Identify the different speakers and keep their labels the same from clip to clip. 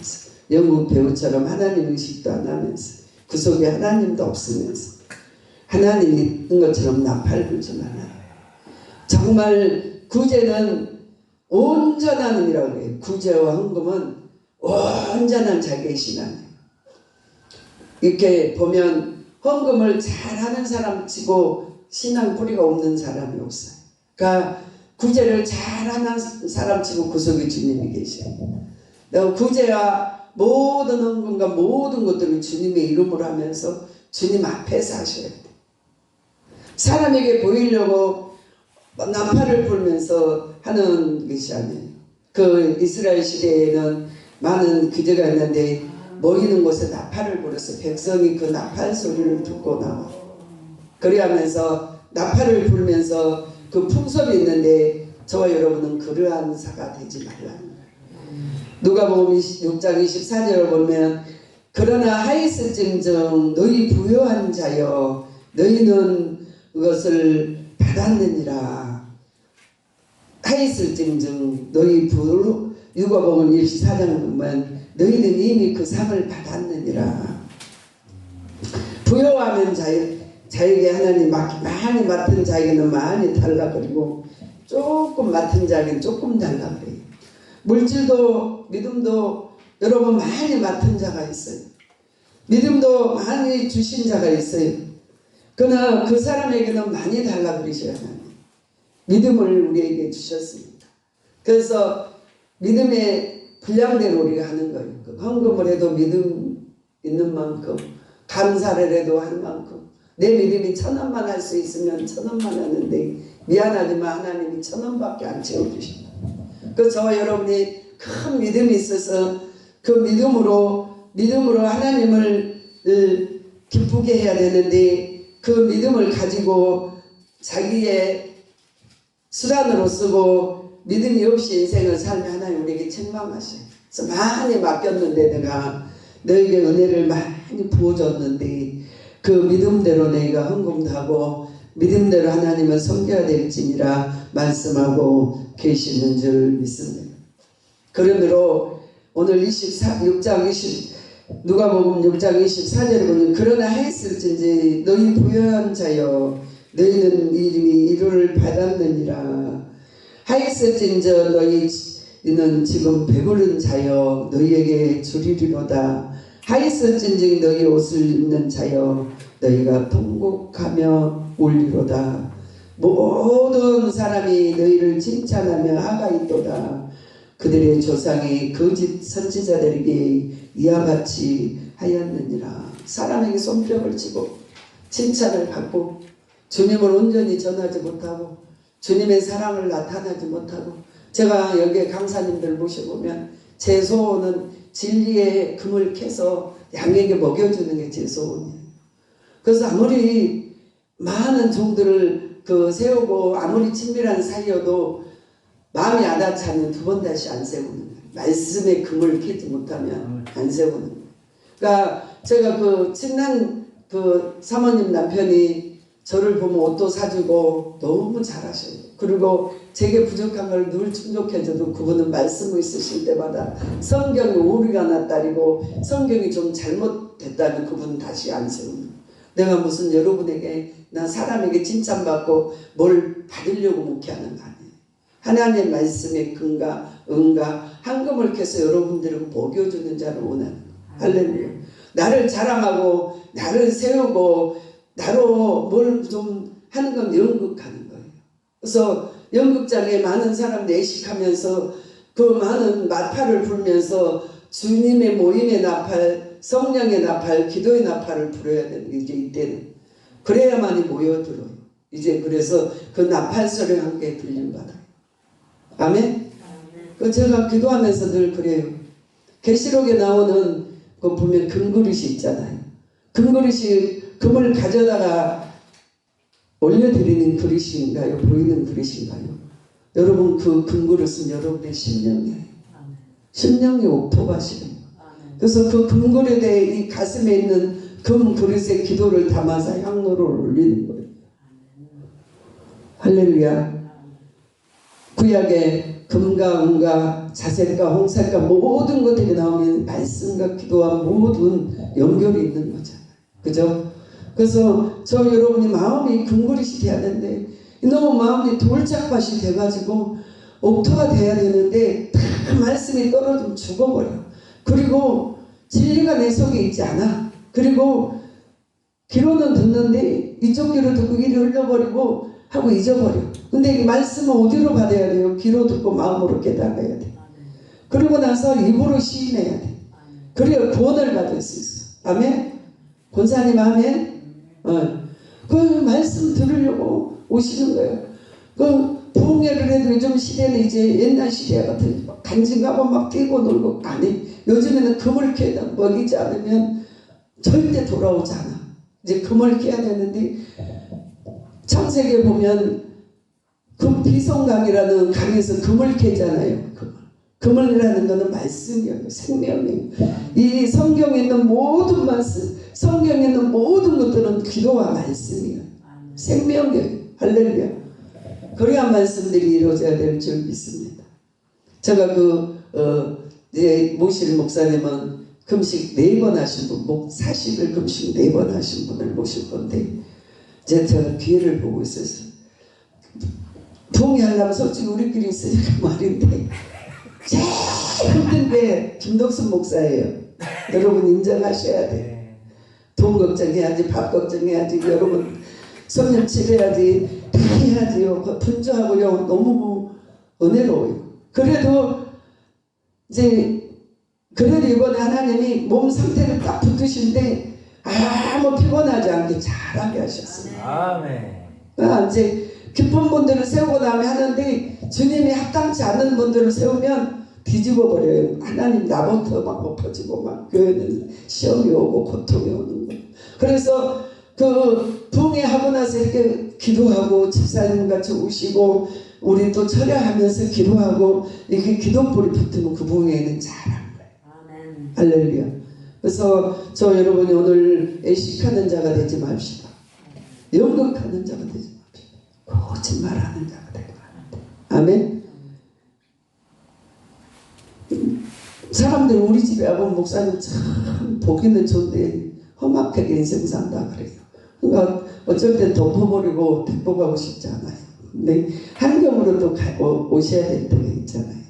Speaker 1: 하면서 영국 배우처럼 하나님 의식도 안 하면서 그 속에 하나님도 없으면서 하나님이 있는 것처럼 나팔불지 말아요. 정말 구제는 온전한 의미라고 해요. 구제와 헌금은 온전한 자기의 신앙이에요. 이렇게 보면 헌금을 잘하는 사람 치고 신앙 뿌리가 없는 사람이 없어요. 그러니까 구제를 잘하는 사람 치고 그 속에 주님이 계셔요. 구제와 모든 헌금과 모든 것들을 주님의 이름으로 하면서 주님 앞에서 하셔야 돼요. 사람에게 보이려고 나팔을 불면서 하는 것이 아니에요. 그 이스라엘 시대에는 많은 규제가 있는데 모이는 곳에 나팔을 불어서 백성이 그 나팔 소리를 듣고 나와. 그래하면서 나팔을 불면서 그 풍속이 있는데 저와 여러분은 그러한 사가 되지 말라는 거예요. 누가복음 6장 24절을 보면 그러나 하였을진정 너희 부요한 자여 너희는 그것을 받았느니라. 하였을진정 너희 누가복음 24장 보면 너희는 이미 그 상을 받았느니라. 부요하면 자에게 하나님 많이 맡은 자에게는 많이 달라 그리고 조금 맡은 자에게는 조금 달라 그래요. 물질도 믿음도 여러분 많이 맡은 자가 있어요. 믿음도 많이 주신 자가 있어요. 그러나 그 사람에게는 많이 달라 그러셔야 하나님. 믿음을 우리에게 주셨습니다. 그래서 믿음의 분량대로 우리가 하는 거예요. 헌금을 해도 믿음 있는 만큼, 감사를 해도 할 만큼. 내 믿음이 1,000원만 할 수 있으면 1,000원만 하는데 미안하지만 하나님이 1,000원밖에 안 채워주신다. 그래서 저와 여러분이 큰 믿음이 있어서 그 믿음으로 하나님을 기쁘게 해야 되는데 그 믿음을 가지고 자기의 수단으로 쓰고 믿음이 없이 인생을 살면 하나님 우리에게 책망하셔요. 그래서 많이 맡겼는데 내가 너에게 은혜를 많이 부어줬는데 그 믿음대로 너희가 헌금도 하고 믿음대로 하나님을 섬겨야 될지니라 말씀하고 계시는 줄 믿습니다. 그러므로 오늘 누가복음 6장 24절에 보면 그러나 하였을진지 너희 부요한 자여 너희는 이름이 이루를 받았느니라. 하였을진저 너희는 지금 배부른 자여 너희에게 주리리로다. 하였을진즉 너희 옷을 입는 자여 너희가 통곡하며 울리로다. 모든 사람이 너희를 칭찬하며 하가있도다. 그들의 조상이 거짓 선지자들에게 이와 같이 하였느니라. 사람에게 손뼉을 치고 칭찬을 받고 주님을 온전히 전하지 못하고 주님의 사랑을 나타나지 못하고 제가 여기에 강사님들 모셔보면 제 소원은 진리의 금을 캐서 양에게 먹여주는 게 제 소원이에요. 그래서 아무리 많은 종들을 세우고 아무리 친밀한 사이여도 마음이 아닿지 두 번 다시 안 세우는 거예요. 말씀의 금을 캐지 못하면 안 세우는 거예요. 그러니까 제가 친한 사모님 남편이 저를 보면 옷도 사주고 너무 잘하셔요. 그리고 제게 부족한 걸 늘 충족해줘도 그분은 말씀을 쓰실 때마다 성경이 오류가 났다리고 성경이 좀 잘못됐다면 그분은 다시 안 세우는 거예요. 내가 무슨 여러분에게 나 사람에게 칭찬받고 뭘 받으려고 목회하는 거 아니에요. 하나님의 말씀의 근가 은가 헌금을 캐서 여러분들을 먹여주는 자를 원하는 거예요. 할렐루야. 나를 자랑하고 나를 세우고 나로 뭘 좀 하는 건 연극하는 거예요. 그래서 연극장에 많은 사람 내식하면서 그 많은 나팔을 불면서 주님의 모임의 나팔, 성령의 나팔, 기도의 나팔을 불어야 되는 게 이제 이때는 그래야만이 모여들어요. 이제 그래서 그 나팔 소리가 함께 들림받아요. 아멘? 제가 기도하면서 늘 그래요. 계시록에 나오는 거 보면 금그릇이 있잖아요. 금그릇이 금을 가져다가 올려드리는 그릇인가요? 보이는 그릇인가요? 여러분 그 금그릇은 여러분의 심령이에요. 심령이 옥토밭이에요. 그래서 그 금그릇에 이 가슴에 있는 금그릇에 기도를 담아서 향로를 올리는 거예요. 할렐루야. 구약에 금과 은과 자색과 홍색과 모든 것들이 나오면 말씀과 기도와 모든 연결이 있는 거잖아요. 그죠? 그래서 저 여러분이 마음이 금그릇이 돼야 되는데 너무 마음이 돌짝밭이 돼가지고 옥토가 돼야 되는데 다 말씀이 떨어지면 죽어버려. 그리고 진리가 내 속에 있지 않아. 그리고 귀로는 듣는데 이쪽 귀로 듣고 이리 흘려버리고 하고 잊어버려. 근데 이 말씀은 어디로 받아야 돼요? 귀로 듣고 마음으로 깨달아야 돼. 그리고 나서 입으로 시인해야 돼. 그래야 구원을 받을 수 있어. 아멘? 권사님 아멘? 그 말씀 들으려고 오시는 거예요. 그 부흥회를 해도 요즘 시대는 이제 옛날 시대 같은 간증하고 막 뛰고 놀고 안 해. 요즘에는 금을 캐다 먹이지 않으면 절대 돌아오지 않아. 이제 금을 캐야 되는데 창세기에 보면 금 비송강이라는 강에서 금을 캐잖아요. 금을이라는 것은 말씀이에요. 생명이에요. 이 성경에 있는 모든 말씀, 성경에 있는 모든 것들은 기도와 말씀이에요. 생명이에요. 할렐루야. 그래야 말씀들이 이루어져야 될 줄 믿습니다. 제가 이제 모실 목사님은 금식 4번 하신 분, 40일 금식 4번 하신 분을 모실 건데, 제가 기회를 보고 있었어요. 부흥하려면 솔직히 우리끼리 있으니까 말인데, 제일 힘든 게 김덕순 목사예요. 여러분 인정하셔야 돼. 돈 걱정해야지, 밥 걱정해야지, 여러분 소년 치료해야지, 다 해야지요. 분주하고요. 너무 은혜로워요. 그래도 이번에 하나님이 몸 상태를 딱 붙으신데 아무 피곤하지 않게 잘하게 하셨어요. 아멘. 이제 기쁜 분들을 세우고 나면 하는데 주님이 합당치 않은 분들을 세우면 뒤집어 버려요. 하나님 나부터 막 엎어지고 막 교회는 시험이 오고 고통이 오는 거예요. 그래서 그 부흥회 하고 나서 이렇게 기도하고 집사님 같이 오시고 우리 또 철야하면서 기도하고 이렇게 기도불이 붙으면 그 부흥회는 잘한 거예요. 아멘. 할렐루야. 그래서 저 여러분이 오늘 애식하는 자가 되지 맙시다. 연극하는 자가 되지 맙시다. 거짓말하는 자가 되지 맙시다. 아멘. 사람들 우리 집에 와보면 목사님 참 보기는 좋은데 험악하게 인생 산다 그래요. 그러니까 어쩔 땐 덮어버리고 데리고 가고 싶지 않아요. 근데 한경으로 또 오셔야 될 때가 있잖아요.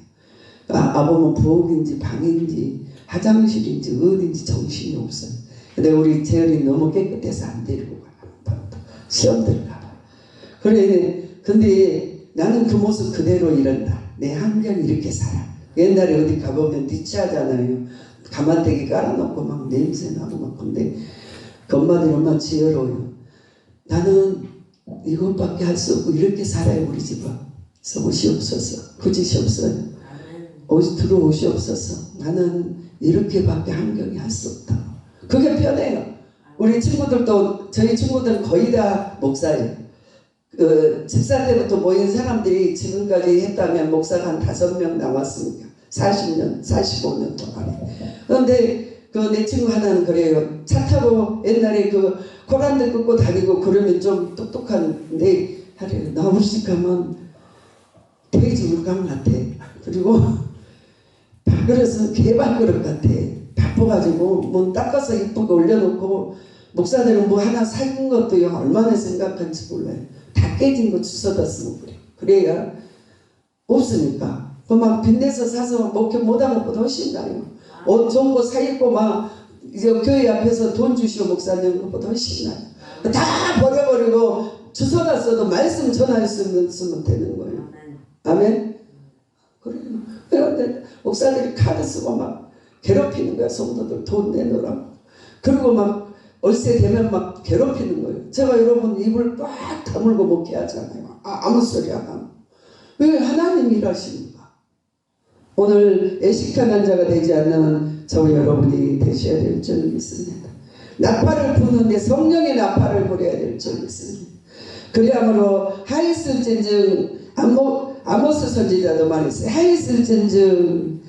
Speaker 1: 아보면 부엌인지 방인지 화장실인지 어딘지 정신이 없어요. 근데 우리 재열이 너무 깨끗해서 안 데리고 가요. 시험 들어가. 그래, 근데 나는 그 모습 그대로 이런다. 내 환경이 이렇게 살아. 옛날에 어디 가보면 니치하잖아요. 가마대기 깔아놓고 막 냄새나고 막. 근데 그 엄마들이 얼마나 지혜로워요. 나는 이것밖에 할 수 없고 이렇게 살아요. 우리 집은. 그래서 옷이 없어서 굳이 없어요. 옷이 들어오시옵소서. 나는 이렇게밖에 환경이 할 수 없다. 그게 편해요. 우리 친구들도 저희 친구들은 거의 다 목사예요. 집사 때부터 모인 사람들이 지금까지 했다면 목사가 한 5명 남았으니까 40년, 45년 동안에. 그런데 내 친구 하나는 그래요. 차 타고 옛날에 코란도 끊고 다니고 그러면 좀 똑똑한데 하래요. 나 우리 집 가면 돼지 물감 같아. 그리고 그래서 개밥그릇 같아. 바빠가지고 문 닦아서 이쁘게 올려놓고 목사들은 뭐 하나 산 것도 얼마나 생각한지 몰라요. 다 깨진 거 주워다 쓰고 그래. 그래야 없으니까. 막 빚내서 사서 목회 못한 것보다 훨씬 나요. 옷 좋은 거 사입고 막 이제 교회 앞에서 돈 주시오 목사님 것보다 훨씬 나요. 다 버려버리고 주워다 써도 말씀 전하였으면 되는 거예요. 아멘. 그래요. 그런데 목사들이 카드 쓰고 막 괴롭히는 거야. 성도들 돈 내놓으라고. 그리고 막 월세 되면 막 괴롭히는 거예요. 제가 여러분 입을 꽉 다물고 목회하잖아요. 아무 소리 안 하고. 왜 하나님이 일하십니까? 오늘 애식하는 자가 되지 않는 저 여러분이 되셔야 될 줄 믿습니다. 나팔을 부는데 성령의 나팔을 부려야 될 줄 믿습니다. 그리하므로 하였을진즉 아모스 선지자도 말했어요. 하였을진즉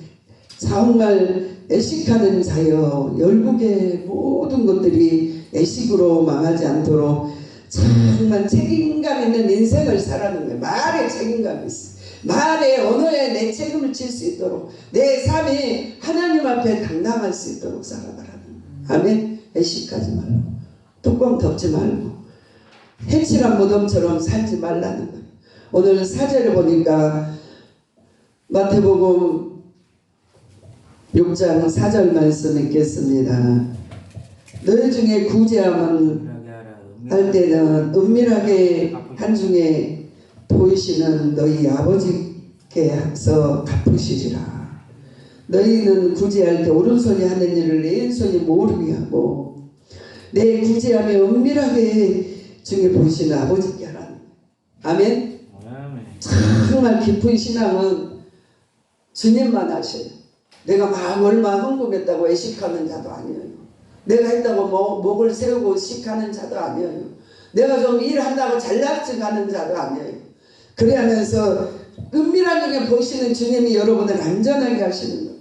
Speaker 1: 정말 애식하는 자여 열국의 모든 것들이 애식으로 망하지 않도록 정말 책임감 있는 인생을 살아는 거예요. 말에 책임감이 있어요. 말에 언어에 내 책임을 질 수 있도록 내 삶이 하나님 앞에 당당할 수 있도록 살아가라는 아멘. 애식하지 말고 뚜껑 덮지 말고 해칠한 무덤처럼 살지 말라는 거예요. 오늘 4절에 보니까 마태복음 6장 4절 말씀 읽겠습니다. 너희 중에 구제함은 할 때는 은밀하게 한중에 보이시는 너희 아버지께 앞서 갚으시리라. 너희는 구제할 때 오른손이 하는 일을 왼손이 모르게 하고 내 구제함에 은밀하게 중에 보이시는 아버지께 하라는 아멘. 정말 깊은 신앙은 주님만 아셔요. 내가 막 얼마 헌금했다고 애식하는 자도 아니에요. 내가 했다고 목을 세우고 식하는 자도 아니에요. 내가 좀 일한다고 잘났지 가는 자도 아니에요. 그래 하면서 은밀한 중에 보시는 주님이 여러분을 안전하게 하시는 거예요.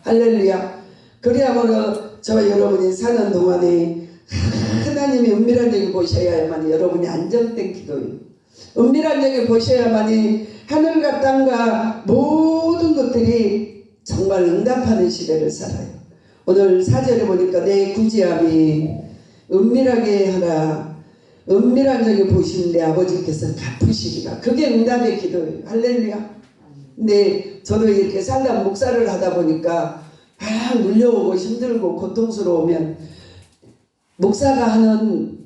Speaker 1: 할렐루야. 그래야말로 저와 여러분이 사는 동안에 하나님이 은밀한 중에 보셔야만 여러분이 안정된 기도예요. 은밀한 중에 보셔야만이 하늘과 땅과 모든 것들이 정말 응답하는 시대를 살아요. 오늘 4절에 보니까 내 구제함이 은밀하게 하라. 은밀한 적에 보시는 내 아버지께서 갚으시리라. 그게 응답의 기도예요. 할렐루야. 근데 저도 이렇게 살다 목사를 하다 보니까 막 물려오고 힘들고 고통스러우면 목사가 하는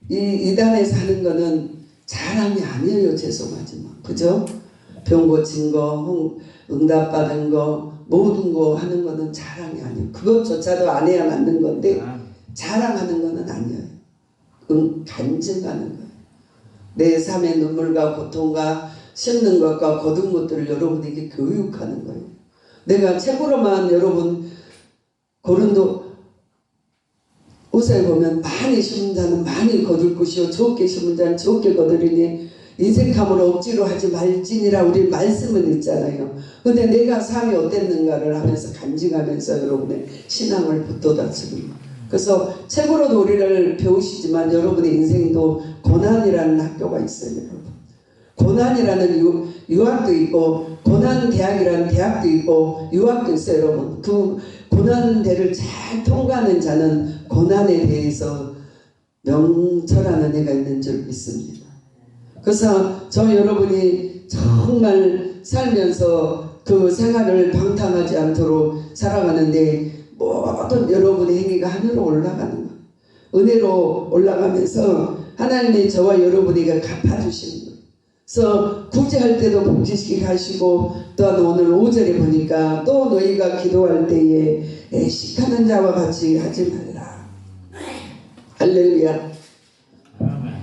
Speaker 1: 이 단에서 하는 거는 자랑이 아니에요. 죄송하지만 그죠? 병 고친 거 응답받은 거 모든 거 하는 거는 자랑이 아니에요. 그것조차도 안 해야 맞는 건데 자랑하는 거는 아니에요. 간증하는 거예요. 내 삶의 눈물과 고통과 씹는 것과 거둔 것들을 여러분에게 교육하는 거예요. 내가 책으로만 여러분 고린도 우사에 보면 많이 심은 자는 많이 거둘 것이요 적게 심은 자는 적게 거두리니 인색함으로 억지로 하지 말지니라 우리 말씀은 있잖아요. 근데 내가 삶이 어땠는가를 하면서 간증하면서 여러분의 신앙을 붙돋아주는 거예요. 그래서 책으로도 우리를 배우시지만 여러분의 인생도 고난이라는 학교가 있어요. 여러분. 고난이라는 유학도 있고 고난 대학이라는 대학도 있고 유학도 있어요. 여러분. 그 고난대를 잘 통과하는 자는 고난에 대해서 명철하는 애가 있는 줄 믿습니다. 그래서 저 여러분이 정말 살면서 그 생활을 방탕하지 않도록 살아가는데 모든 여러분의 행위가 하늘로 올라가는 거예요. 은혜로 올라가면서 하나님이 저와 여러분에게 갚아주시는 거예요. 그래서 구제할 때도 복지시키게 하시고 또한 오늘 5절에 보니까 또 너희가 기도할 때에 애식하는 자와 같이 하지 말라. 할렐루야.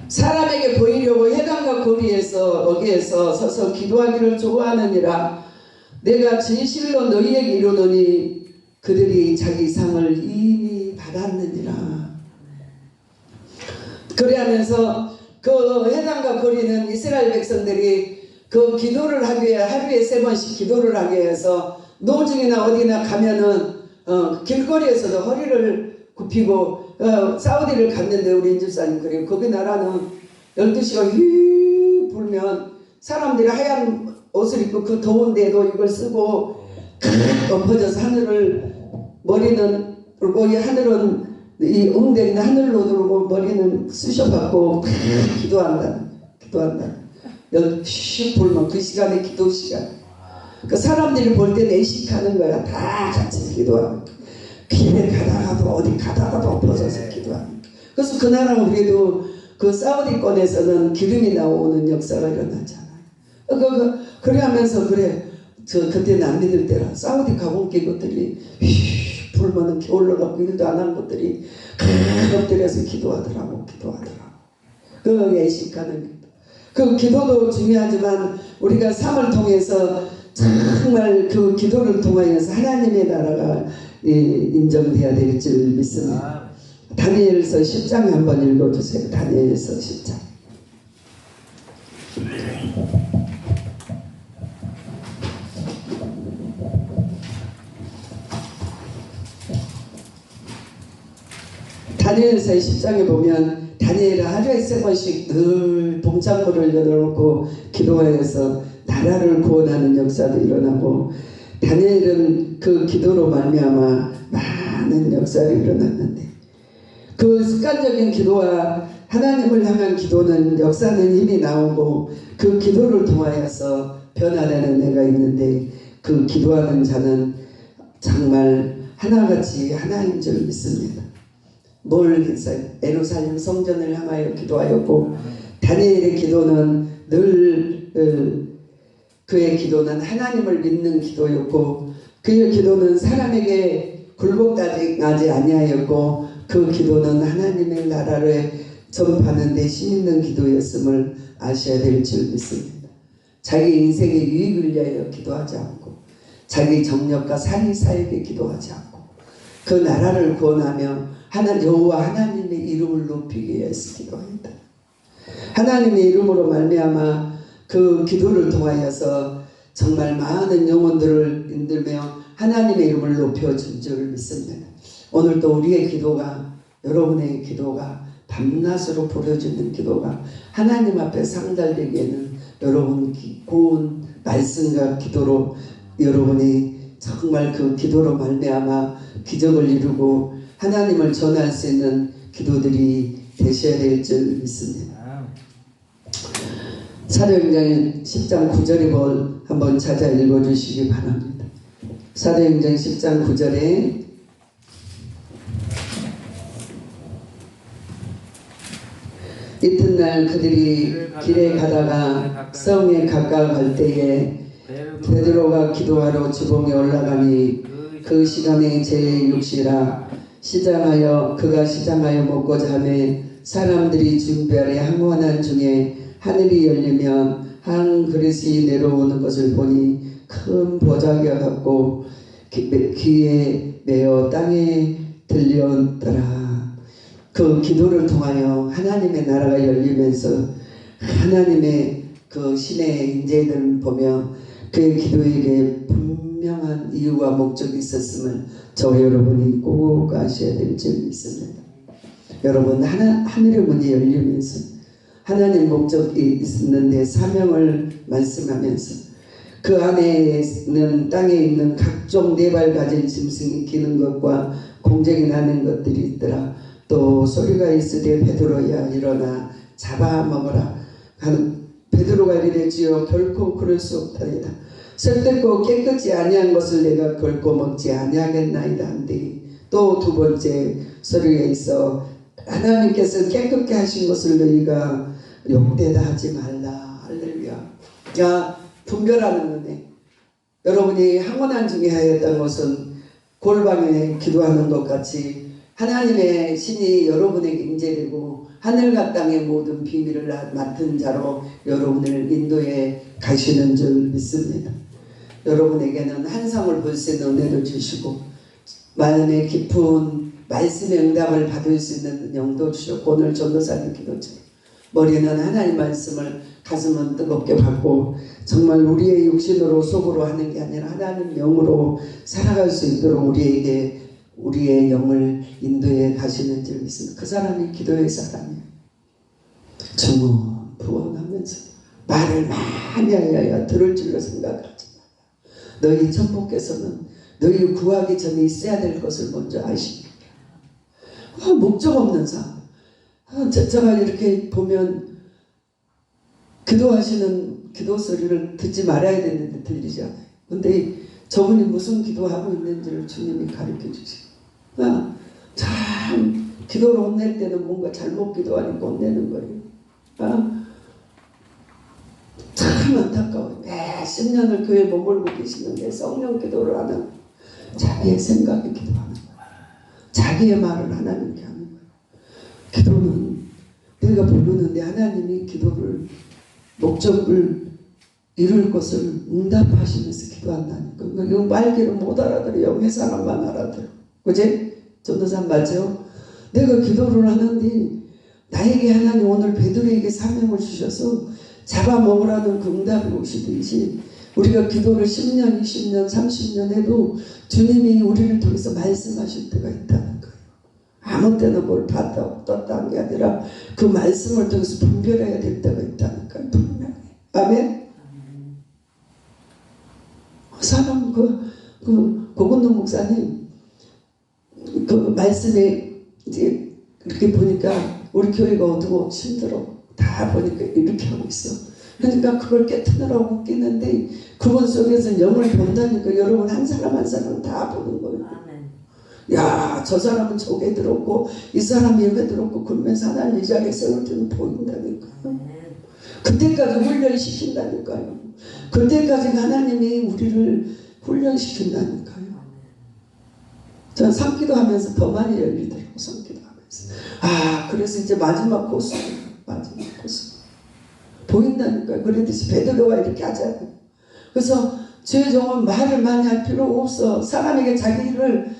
Speaker 1: 사람에게 보이려고 회당과 거리에서 어귀에서 서서 기도하기를 좋아하느니라. 내가 진실로 너희에게 이르노니 그들이 자기 상을 이미 받았느니라. 그래하면서 그 회당과 거리는 이스라엘 백성들이 그 기도를 하기 위해 하루에 3번씩 기도를 하기 위해서 노중이나 어디나 가면은 길거리에서도 허리를 굽히고 사우디를 갔는데 우리 인집사님 그래요. 거기 나라는 12시가 휘 불면 사람들이 하얀 옷을 입고 그 더운데도 이걸 쓰고 엎어져서 하늘을 머리는 불고 이 하늘은 이 엉덩이는 하늘로 들고 머리는 쑤셔받고 기도한다. 10시 불면 그 시간에 기도 시간. 그 사람들이 볼 때 내식하는 거야. 다 같이 기도하는 거야. 길에 가다가도 어디 가다가도 엎어져서 기도하는. 그래서 그 나라 우리도 그 사우디권에서는 기름이 나오는 역사가 일어나잖아요. 그래 하면서 그래 그때는 안 믿을 때라 사우디 가본 게 것들이 불면은 겨울로 갖고 일도 안 한 것들이 엎드려서 기도하더라고. 그 예식하는 기도. 그 기도도 중요하지만 우리가 삶을 통해서 정말 그 기도를 통하여서 하나님의 나라가 인정돼야 될 줄 믿습니다. 다니엘서 10장 한번 읽어주세요. 다니엘서 10장. 다니엘서 10장에 보면 다니엘은 하루에 3번씩 늘 동창고를 열어놓고 기도하여서 나를 나라를 구원하는 역사도 일어나고, 다니엘은 그 기도로 말미암아 많은 역사가 일어났는데, 그 습관적인 기도와 하나님을 향한 기도는 역사는 힘이 나오고, 그 기도를 통하여서 변화되는 애가 있는데, 그 기도하는 자는 정말 하나같이 하나인 줄 믿습니다. 뭘 했어요? 예루살렘 성전을 향하여 기도하였고, 다니엘의 기도는 늘 그의 기도는 하나님을 믿는 기도였고, 그의 기도는 사람에게 굴복하지 아니하였고, 그 기도는 하나님의 나라를 전파하는 데 힘있는 기도였음을 아셔야 될 줄 믿습니다. 자기 인생의 유익을 위하여 기도하지 않고, 자기 정력과 살이 사에게 기도하지 않고, 그 나라를 구원하며 여호와 하나님의 이름을 높이기 위해서 기도합니다. 하나님의 이름으로 말미암아 그 기도를 통하여서 정말 많은 영혼들을 인들며 하나님의 이름을 높여준 줄 믿습니다. 오늘도 우리의 기도가, 여러분의 기도가 밤낮으로 부르짖는 기도가 하나님 앞에 상달되기에는 여러분 고운 말씀과 기도로 여러분이 정말 그 기도로 말미암아 기적을 이루고 하나님을 전할 수 있는 기도들이 되셔야 될 줄 믿습니다. 사도행전 10장 9절에 한번 찾아 읽어주시기 바랍니다. 사도행전 10장 9절에 이튿날 그들이 길에 가다가 성에 가까워갈 때에 베드로가 기도하러 주봉에 올라가니 그 시간에 제6시라 그가 시장하여 먹고자 하매 사람들이 준비하려 항원한 중에 하늘이 열리면 한 그릇이 내려오는 것을 보니 큰 보자기가 같고 귀에 매어 땅에 들려오더라. 그 기도를 통하여 하나님의 나라가 열리면서 하나님의 그 신의 인재들을 보며 그의 기도에게 분명한 이유와 목적이 있었음을 저 여러분이 꼭 아셔야 될 줄 믿습니다. 여러분, 하늘의 문이 열리면서 하나님 목적이 있는데 사명을 말씀하면서 그 안에는 땅에 있는 각종 네발 가진 짐승이 기는 것과 공쟁이 나는 것들이 있더라. 또 소리가 있으되 베드로야 일어나 잡아먹어라. 베드로가 이르지요 결코 그럴 수 없다이다. 설득고 깨끗이 아니한 것을 내가 결코 먹지 아니하겠나이다 한데, 또 두 번째 소리가 있어 하나님께서 깨끗게 하신 것을 너희가 욕되다 하지 말라. 할렐루야. 자, 분별하는 은혜. 여러분이 항원한 중에 하였던 것은 골방에 기도하는 것 같이 하나님의 신이 여러분에게 임재되고 하늘과 땅의 모든 비밀을 맡은 자로 여러분을 인도해 가시는 줄 믿습니다. 여러분에게는 한상을 볼 수 있는 은혜를 주시고 마음의 깊은 말씀의 응답을 받을 수 있는 영도 주셨고, 오늘 전도사님 기도처럼 머리는 하나님 말씀을, 가슴은 뜨겁게 받고 정말 우리의 육신으로 속으로 하는 게 아니라 하나님 영으로 살아갈 수 있도록 우리에게 우리의 영을 인도해 가시는 줄 믿습니다. 그 사람이 기도의 사람이에요. 부원하면서 말을 많이 하여야 들을 줄로 생각하지 마. 너희 천부께서는 너희 구하기 전에 있어야 될 것을 먼저 아십니다. 목적 없는 삶. 제가 이렇게 보면 기도하시는 기도 소리를 듣지 말아야 되는데 들리지 않아요. 근데 저분이 무슨 기도하고 있는지를 주님이 가르쳐 주시고, 참 기도를 혼낼 때는 뭔가 잘못 기도하니까 혼내는 거예요. 참 안타까워요. 몇십 년을 교회에 머물고 계시는데 성령 기도를 하는, 자기의 생각에 기도하는 거예요. 자기의 말을 하나님께 하는 거예요. 기도는 내가 부르는데 하나님이 기도를 목적을 이룰 것을 응답하시면서 기도한다니까. 이거 말귀를 못 알아들어. 영의 사람만 알아들어. 그지? 전도사님 맞죠? 내가 기도를 하는데 나에게 하나님 오늘 베드로에게 사명을 주셔서 잡아먹으라는 그 응답이 오시듯이 우리가 기도를 10년, 20년, 30년 해도 주님이 우리를 통해서 말씀하실 때가 있다는 거예요. 아무 때나 뭘 봤다 없다 한 게 아니라 그 말씀을 통해서 분별해야 될 때가 있다니까요. 분명히. 아멘? 사람 고건동 목사님 그 말씀에 이제 그렇게 보니까 우리 교회가 어두워 힘들어 다 보니까 이렇게 하고 있어. 그러니까 그걸 깨트느라고 웃기는데 그분 속에서 영을 본다니까 여러분 한 사람 한 사람 다 보는 거예요. 야, 저 사람은 저게 들었고 이 사람이 여기 들었고 그러면서 하나님 이 자리에 세울 때는 보인다니까요. 그때까지 훈련시킨다니까요. 그때까지 하나님이 우리를 훈련시킨다니까요. 전 산기도 하면서 더 많이 열리더라고. 산기도 하면서 그래서 이제 마지막 코스 보인다니까요. 그랬듯이 베드로가 이렇게 하잖아요. 그래서 죄종은 말을 많이 할 필요가 없어. 사람에게 자기 일을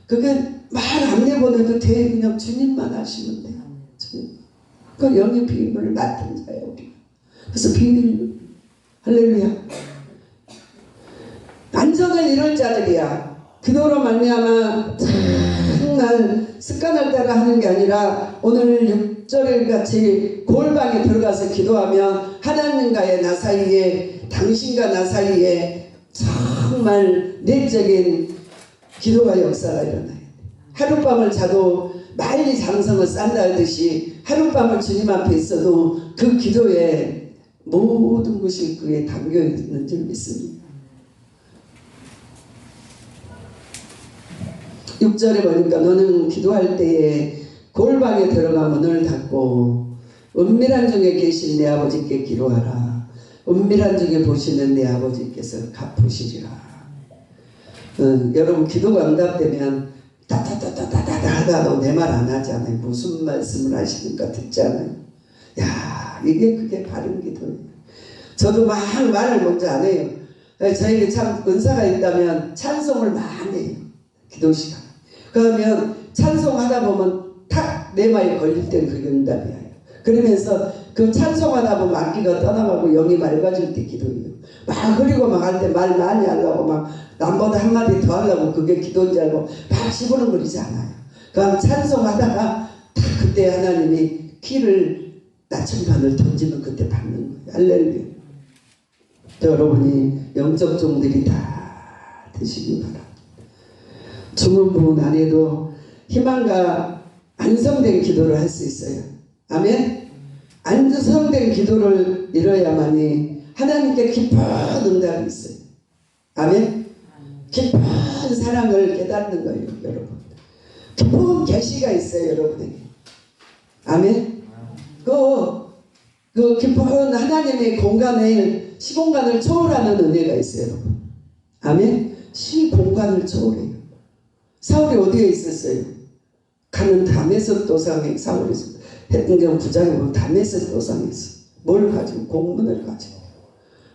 Speaker 1: 그게 말 안 내보내도 돼. 그냥 주님만 하시면 돼요. 주님. 그 영의 비밀을 맡은 자예요. 우리가. 그래서 비밀 할렐루야. 안전을 이룰 자들이야. 기도로 말미암아 정말 습관을 따라 하는 게 아니라 오늘 6절 같이 골방에 들어가서 기도하면 하나님과의 나 사이에 당신과 나 사이에 정말 내적인 기도가 역사가 일어나요. 하룻밤을 자도 말리 장성을 쌓는다 하듯이 하룻밤을 주님 앞에 있어도 그 기도에 모든 것이 그에 담겨 있는 줄 믿습니다. 6절에 보니까 너는 기도할 때에 골방에 들어가 문을 닫고 은밀한 중에 계신 내 아버지께 기도하라. 은밀한 중에 보시는 내 아버지께서 갚으시리라. 여러분 기도가 응답되면 따다다다다다 하다도 내 말 안 하잖아요. 무슨 말씀을 하시는가 듣잖아요. 야, 그게 바른 기도예요. 저도 막 말을 먼저 안 해요. 저에게 참 은사가 있다면 찬송을 많이 해요. 기도 시간. 그러면 찬송하다 보면 탁 내 말이 걸릴 때는 그게 응답이에요. 그러면서 그 찬송하다 보면 악기가 떠나가고 영이 맑아질 때 기도해요. 막 그리고 막 할 때 말 많이 하려고 막 남보다 한마디 더 하려고 그게 기도인 줄 알고 막 시부렁거리지 않아요. 그럼 찬송하다가 딱 그때 하나님이 키를 나침반을 던지면 그때 받는 거예요. 할렐루야. 여러분이 영적 종들이 다 되시기 바랍니다. 죽은 부분 안에도 희망과 안성된 기도를 할 수 있어요. 아멘. 안성된 기도를 이뤄야만이 하나님께 깊은 응답이 있어요. 아멘. 깊은 사랑을 깨닫는 거예요. 여러분 깊은 계시가 있어요. 여러분에게. 아멘. 그 깊은 하나님의 공간을 시공간을 초월하는 은혜가 있어요. 여러분. 아멘. 시공간을 초월해요. 사울이 어디에 있었어요? 가는 다메섹 도상에 사울이 있었어요. 해등경 9장에 보면 다메섹 도상에 있어. 뭘 가지고? 공문을 가지고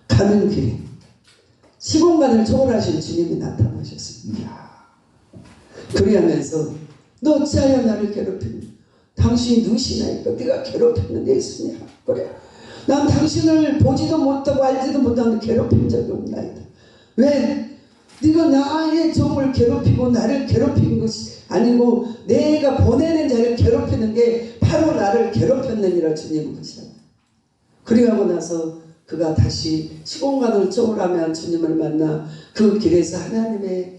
Speaker 1: 가는 길에 시공간을 초월하신 주님이 나타나셨습니다. 그리하면서 너 어찌하여 나를 괴롭히니? 당신이 누구시나이까? 네가 괴롭히는 예수냐? 그래. 난 당신을 보지도 못하고 알지도 못하는데 괴롭힌 적이 없나이다. 왜? 네가 나의 종을 괴롭히고 나를 괴롭힌 것이 아니고 내가 보내는 자를 괴롭히는 게 바로 나를 괴롭혔느니라 주님은 그러시잖아요. 그리하고 나서 그가 다시 시공간을 초월하며 주님을 만나 그 길에서 하나님의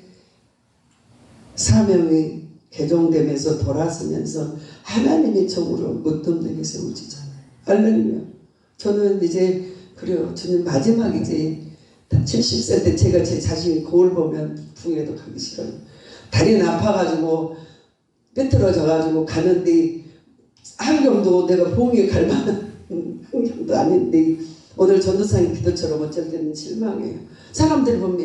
Speaker 1: 사명이 개종되면서 돌아서면서 하나님의 종으로 무덤되게 세워지잖아요. 할렐루야. 저는 이제 그래요. 주님 마지막 이제 70세 때 제가 제 자신이 거울 보면 부흥회도 가기 싫어요. 다리는 아파가지고 삐뚤어져가지고 가는데 환경도 내가 부흥회 갈 만한 환경도 아닌데 오늘 전도사님 기도처럼 어쩔 때는 실망해요. 사람들 보면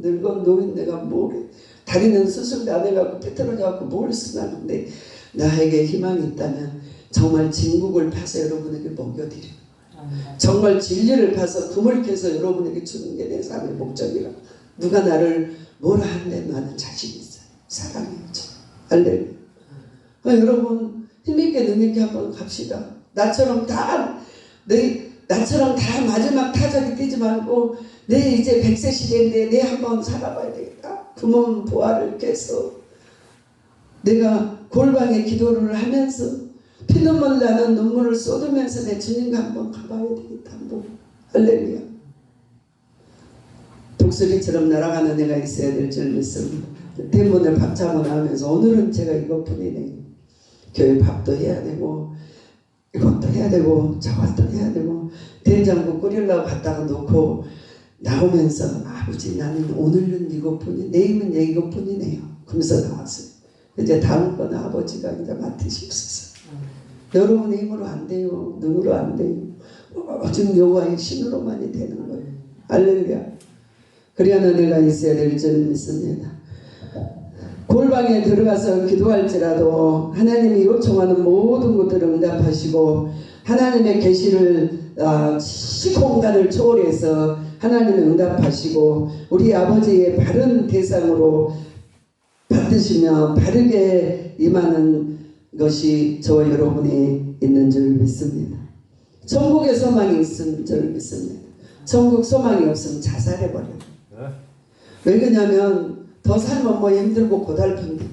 Speaker 1: 늙은 노인 내가 뭘 해. 다리는 수술도 안 해갖고 삐뚤어져갖고 뭘 쓰나는데 나에게 희망이 있다면 정말 진국을 파서 여러분에게 먹여드려요. 정말 진리를 파서 금을 캐서 여러분에게 주는 게 내 삶의 목적이라. 누가 나를 뭐라 한데 나는 자신 있어요. 사랑해요. 할렐루야. 여러분 힘있게 능있게 한번 갑시다. 나처럼 다 마지막 타작이 뛰지 말고 내 이제 100세 시대인데 내 한번 살아봐야 되겠다. 금은 보화를 깨서 내가 골방에 기도를 하면서 피눈물 나는 눈물을 쏟으면서 내 주님과 한번 가봐야 되겠다. 한번. 할렐루야. 독수리처럼 날아가는 애가 있어야 될 줄 믿습니다. 대문을 밥차거나 하면서 오늘은 제가 이것뿐이네. 교회 밥도 해야 되고 이것도 해야 되고 저것도 해야 되고 된장국 끓이려고 갖다가 놓고 나오면서 아버지 나는 오늘은 이것뿐이 내일은 이것뿐이네요. 그러면서 나왔어요. 이제 다음 건 아버지가 이제 맡으시옵소서. 여러분의 힘으로 안 돼요. 눈으로 안 돼요. 지금 여호와의 신으로만이 되는 거예요. 할렐루야. 그래야 은혜가 있어야 될 줄 믿습니다. 골방에 들어가서 기도할지라도 하나님이 요청하는 모든 것들을 응답하시고 하나님의 계시를 시공간을 초월해서 하나님을 응답하시고 우리 아버지의 바른 대상으로 받으시며 바르게 임하는 것이 저와 여러분이 있는 줄 믿습니다. 천국의 소망이 있는 줄 믿습니다. 천국 소망이 없으면 자살해버려요. 왜 그러냐면 더 살면 뭐 힘들고 고달픈데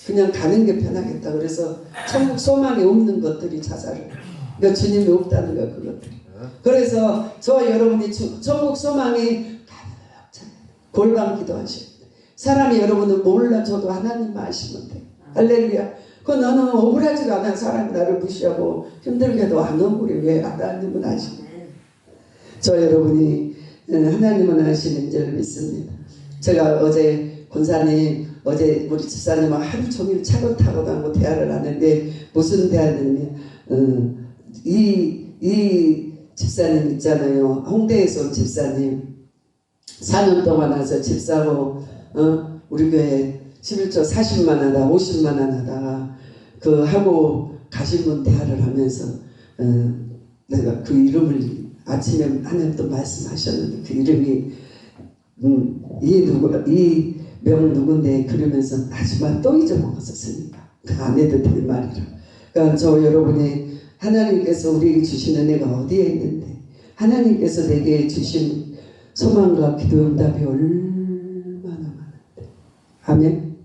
Speaker 1: 그냥 가는 게 편하겠다. 그래서 천국 소망이 없는 것들이 자살을. 그러니까 주님이 없다는 거야 그것들이. 그래서 저와 여러분이 천국 소망이 가득 골방 기도하셔야 돼. 사람이 여러분은 몰라줘도 하나님만 아시면 돼. 할렐루야. 그 나는 억울하지가 않아. 사람이 나를 무시하고 힘들게도 안 억울해. 왜? 하나님은 아시네. 저 여러분이 하나님은 아시는 줄 믿습니다. 제가 어제 권사님 어제 우리 집사님하고 하루 종일 차를 타고 가고 대화를 하는데 무슨 대화냐면 이 집사님 있잖아요. 홍대에서 온 집사님 4년 동안 와서 집사고 우리 교회 11조 40만 하다 50만 원 하다가 그 하고 가신 분 대화를 하면서 내가 그 이름을 아침에 하나님 또 말씀하셨는데 그 이름이 이 명 누군데 그러면서 하지만 또 잊어먹었었으니까 그 안 해도 될 말이라. 그러니까 저 여러분이 하나님께서 우리에게 주신 은혜가 어디에 있는데 하나님께서 내게 주신 소망과 기도 응답이 얼마나 많은데 아멘.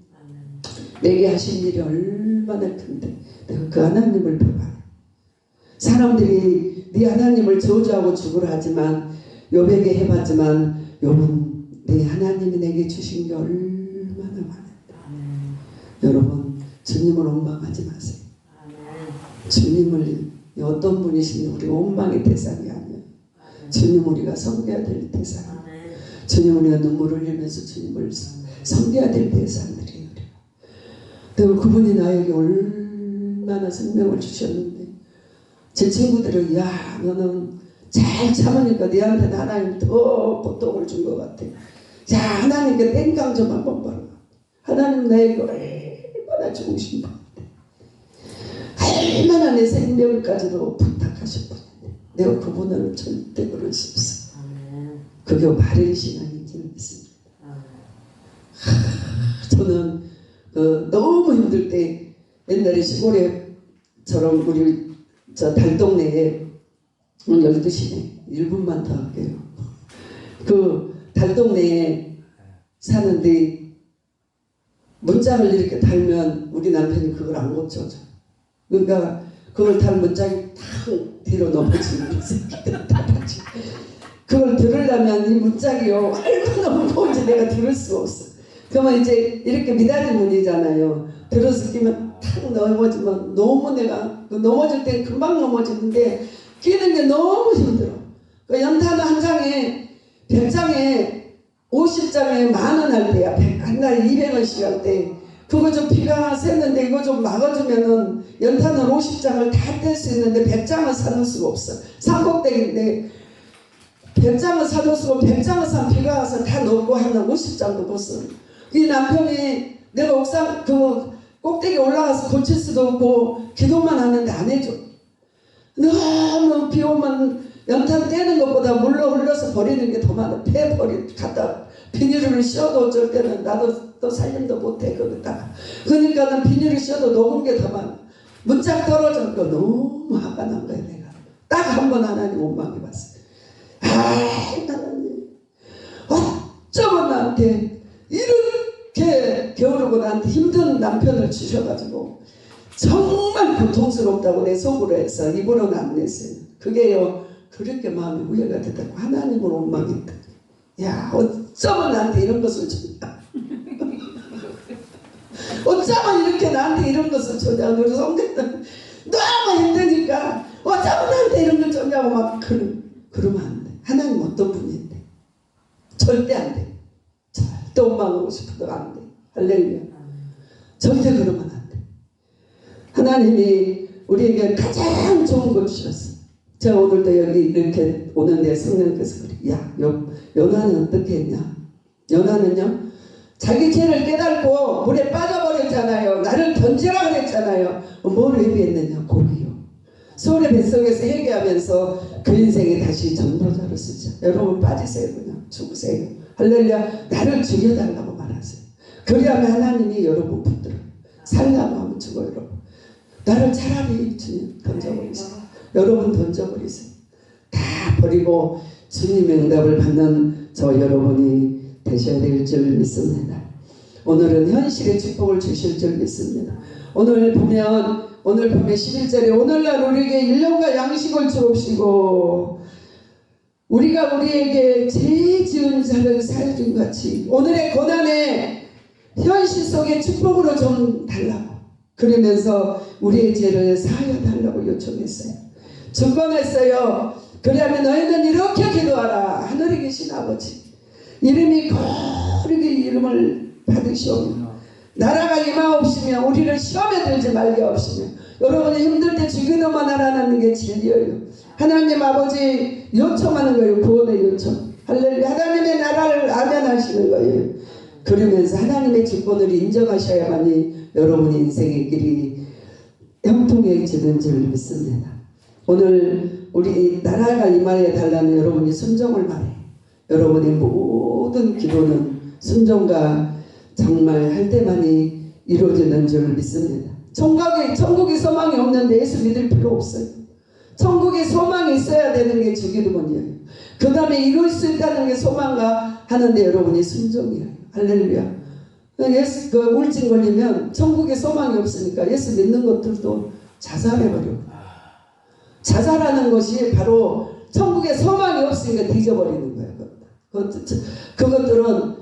Speaker 1: 내게 하신 일이 얼마나 큰데 내가 그 하나님을 배워요. 사람들이 네 하나님을 저주하고 죽으라 하지만 욥에게 해봤지만 욥은 네 하나님이 내게 주신 게 얼마나 많은데 여러분 주님을 원망하지 마세요. 주님을 어떤 분이신지 우리 원망의 대상이 아니에요. 주님 우리가 섬겨야 될 대상이에요. 주님 우리가 눈물을 흘리면서 주님을 섬겨야 될 대상들이에요. 그리고 그분이 나에게 얼마나 생명을 주셨는데 제 친구들은 야 너는 잘 참으니까 너한테는 하나님 더 고통을 준 것 같아. 자 하나님께 땡깡 좀 한번 봐라. 하나님 나에게 얼마나 좋으신 분인데 얼마나 내 생명까지도 부탁하신 분인데 내가 그분을 절대 그럴 수 없어. 그게 바른 신앙인지 믿습니다. 저는 너무 힘들 때 옛날에 시골에처럼 우리 저 달동네에 12시네 1분만 더 할게요. 그 달동네에 사는데 문짝을 이렇게 달면 우리 남편이 그걸 안 고쳐줘. 그러니까 그걸 달 문짝이 탁 뒤로 넘어지는 새끼들 다같이 그걸 들으려면 이 문짝이요 얼마나 무거운지 내가 들을 수가 없어. 그러면 이제 이렇게 미닫이 문이잖아요. 들어서 끼면 탁 넘어지면 너무 내가 넘어질 땐 금방 넘어지는데 끼는 게 너무 힘들어. 그 연탄 한 장에 100장에 50장에 10,000원 할 때야. 한 달에 200원씩 할 때 그거 좀 비가 샜는데 이거 좀 막아주면은 연탄을 50장을 다 뗄 수 있는데 100장을 사놓을 수가 없어. 산꼭대기인데 100장을 사놓을 수가 없고 100장을 사면 비가 와서 다 녹고 하면 50장도 못 써. 이 남편이 내가 옥상 그 꼭대기 올라가서 고칠 수도 없고 기도만 하는데 안 해줘. 너무 비 오면 연탄 떼는 것보다 물로 흘려서 버리는 게 더 많아. 폐 갖다 비닐을 씌워도 어쩔 때는 나도 또 살림도 못해 거기다가. 그러니까 난 비닐을 씌워도 녹은 게 더 많아. 문짝 떨어져. 너무 화가 난 거야 내가. 딱 한 번 하나님 원망해봤어. 아 하나님 어쩌면 나한테 이렇게 게으르고 나한테 힘든 남편을 주셔가지고 정말 고통스럽다고 내 속으로 해서 입으로는 안 냈어요. 그게요 그렇게 마음이 후회가 됐다고 하나님을 원망했다. 야 어쩌면 나한테 이런 것을 줬냐. 어쩌면 이렇게 나한테 이런 것을 줬냐. 우리 성대는 너무 힘드니까 어쩌면 나한테 이런 걸 줬냐고 막 그러면 안 돼. 하나님 어떤 분인데? 절대 안 돼. 절대 원망하고 싶어도 안 돼. 할렐루야. 절대 그러면 안 돼. 하나님이 우리에게 가장 좋은 걸 주셨어. 제가 오늘도 여기 이렇게 오는데 성령께서 그래. 야, 요나는 어떻게 했냐? 요나는요, 자기 죄를 깨닫고 물에 빠져버렸잖아요. 나를 던지라 그랬잖아요. 뭘 회개했느냐? 고기요. 소울의 뱃속에서 회개하면서 그 인생에 다시 전도자로 쓰죠. 여러분 빠지세요. 그냥 죽으세요. 할렐루야. 나를 죽여달라고 말하세요. 그리하면 하나님이 여러분 붙들어요. 살라고 하면 죽어요. 여러분. 나를 차라리 주님 던져버리세요. 여러분 던져버리세요. 다 버리고 주님의 응답을 받는 저 여러분이 되셔야 될 줄 믿습니다. 오늘은 현실의 축복을 주실 줄 믿습니다. 오늘 보면 11절에 오늘날 우리에게 일용과 양식을 주옵시고 우리가 우리에게 죄 지은 자를 살준 같이 오늘의 고난에 현실 속의 축복으로 좀 달라고 그러면서 우리의 죄를 사하여 달라고 요청했어요. 증거했어요. 그러면 너희는 이렇게 기도하라. 하늘에 계신 아버지 이름이 거룩히 이름을 받으시오며 나라가 임하옵시며 우리를 시험에 들지 말게 하옵시며 여러분이 힘들 때 주기도만 하라는 게 진리예요. 하나님 아버지 요청하는 거예요. 구원의 요청. 할렐루야. 하나님의 나라를 아멘하시는 거예요. 그러면서 하나님의 주권을 인정하셔야만이 여러분의 인생의 길이 형통해지는 줄 믿습니다. 오늘 우리 나라가 임하여 달라는 여러분이 순종을 말해. 여러분의 모든 기도는 순종과 정말 할 때만이 이루어지는 줄 믿습니다. 천국에 소망이 없는데 예수 믿을 필요 없어요. 천국에 소망이 있어야 되는 게 주기도문이에요. 그 다음에 이룰 수 있다는 게 소망과 하는데 여러분이 순종이에요. 할렐루야. 예수 우울증 걸리면 천국에 소망이 없으니까 예수 믿는 것들도 자살해버려. 자살하는 것이 바로 천국에 소망이 없으니까 뒤져버리는 거예요. 그것들은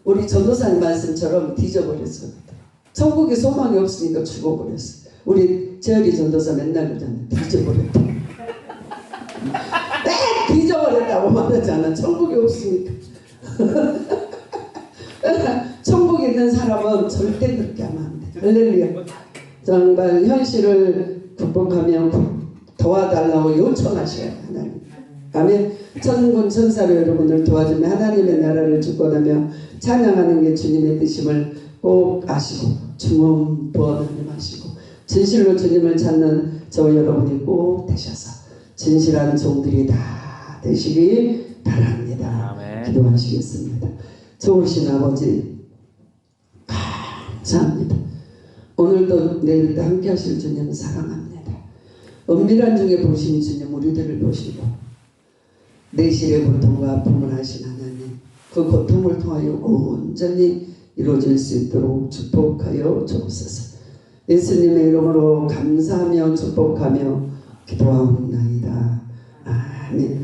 Speaker 1: 우리 전도사님 말씀처럼 뒤져버렸어요. 천국에 소망이 없으니까 죽어버렸어. 우리 재열이 전도사 맨날 그러잖아요. 뒤져버렸다. 뒤져버렸다고 말하잖아. 천국이 없으니까. 천국에 있는 사람은 절대 그렇게 하면 안 돼. 할렐루야. 정말 현실을 극복하며 도와달라고 요청하셔야 하나님. 아멘. 천군 천사로 여러분을 도와주며 하나님의 나라를 주권하며 찬양하는 게 주님의 뜻임을 꼭 아시고 주문부원하님 하시고 진실로 주님을 찾는 저 여러분이 꼭 되셔서 진실한 종들이 다 되시기 바랍니다. 아멘. 기도하시겠습니다. 좋으신 아버지 감사합니다. 오늘도 내일도 함께 하실 주님 사랑합니다. 은밀한 중에 보신 주님 우리들을 보시고 내실의 고통과 아픔을 하신 하나님 그 고통을 통하여 온전히 이루어질 수 있도록 축복하여 주옵소서. 예수님의 이름으로 감사하며 축복하며 기도하옵나이다. 아멘.